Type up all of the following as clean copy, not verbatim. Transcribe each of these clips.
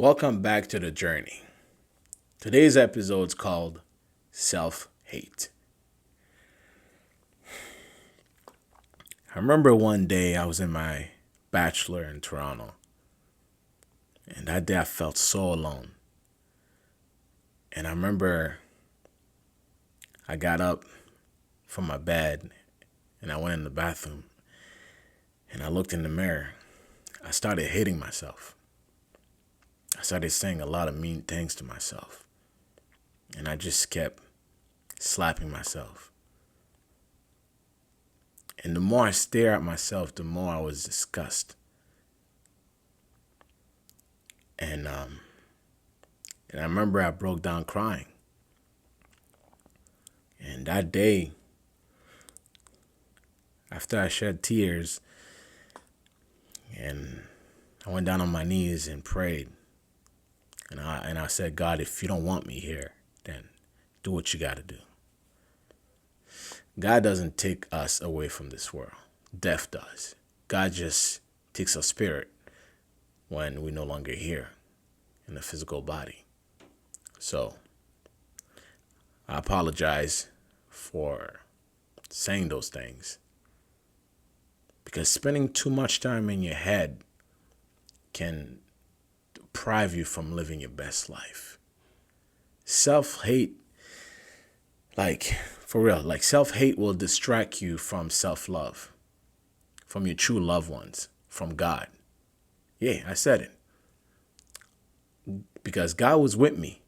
Welcome back to the journey. Today's episode is called Self Hate. I remember one day I was in my bachelor in Toronto, and that day I felt so alone. And I remember I got up from my bed and I went in the bathroom and I looked in the mirror. I started hating myself. I started saying a lot of mean things to myself. And I just kept slapping myself. And the more I stare at myself, the more I was disgusted. And I remember I broke down crying. And that day, after I shed tears, and I went down on my knees and prayed. And I said, God, if you don't want me here, then do what you got to do. God doesn't take us away from this world. Death does. God just takes our spirit when we're no longer here in the physical body. So I apologize for saying those things, because spending too much time in your head can deprive you from living your best life. Self-hate, for real, self-hate will distract you from self-love, from your true loved ones, from God. Yeah, I said it. Because God was with me,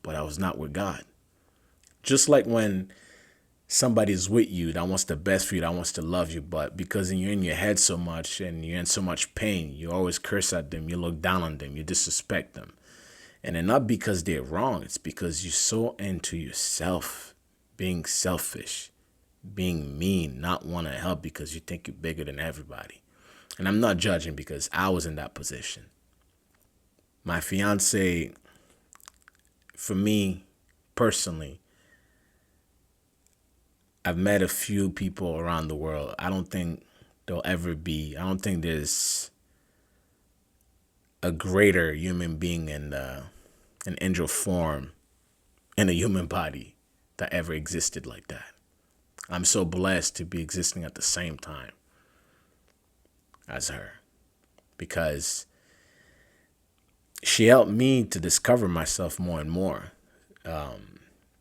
but I was not with God. Just like when somebody's with you that wants the best for you, that wants to love you, but because you're in your head so much and you're in so much pain, you always curse at them, you look down on them, you disrespect them. And then not because they're wrong, it's because you're so into yourself, being selfish, being mean, not want to help because you think you're bigger than everybody. And I'm not judging, because I was in that position. My fiance, for me personally, I've met a few people around the world. I don't think there's a greater human being in an angel form in a human body that ever existed like that. I'm so blessed to be existing at the same time as her, because she helped me to discover myself more and more.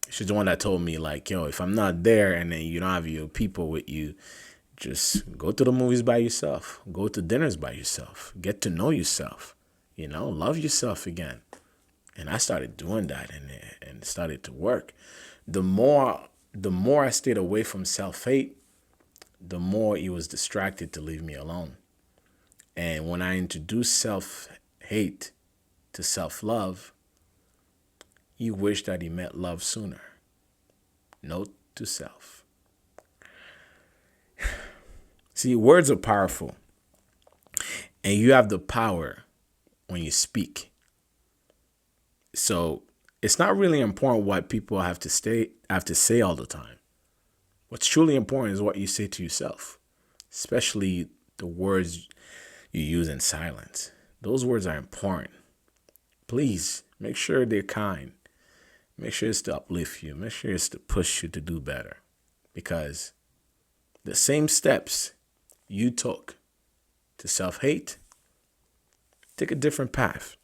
She's the one that told me, yo, if I'm not there and then you don't have your people with you, just go to the movies by yourself. Go to dinners by yourself. Get to know yourself. Love yourself again. And I started doing that, and it started to work. The more I stayed away from self-hate, the more it was distracted to leave me alone. And when I introduced self-hate to self-love, he wished that he met love sooner. Note to self. See, words are powerful. And you have the power when you speak. So it's not really important what people have to say all the time. What's truly important is what you say to yourself, especially the words you use in silence. Those words are important. Please make sure they're kind. Make sure it's to uplift you. Make sure it's to push you to do better. Because the same steps you took to self-hate, take a different path.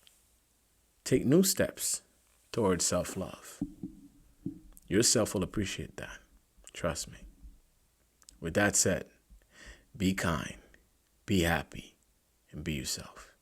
Take new steps towards self-love. Yourself will appreciate that. Trust me. With that said, be kind, be happy, and be yourself.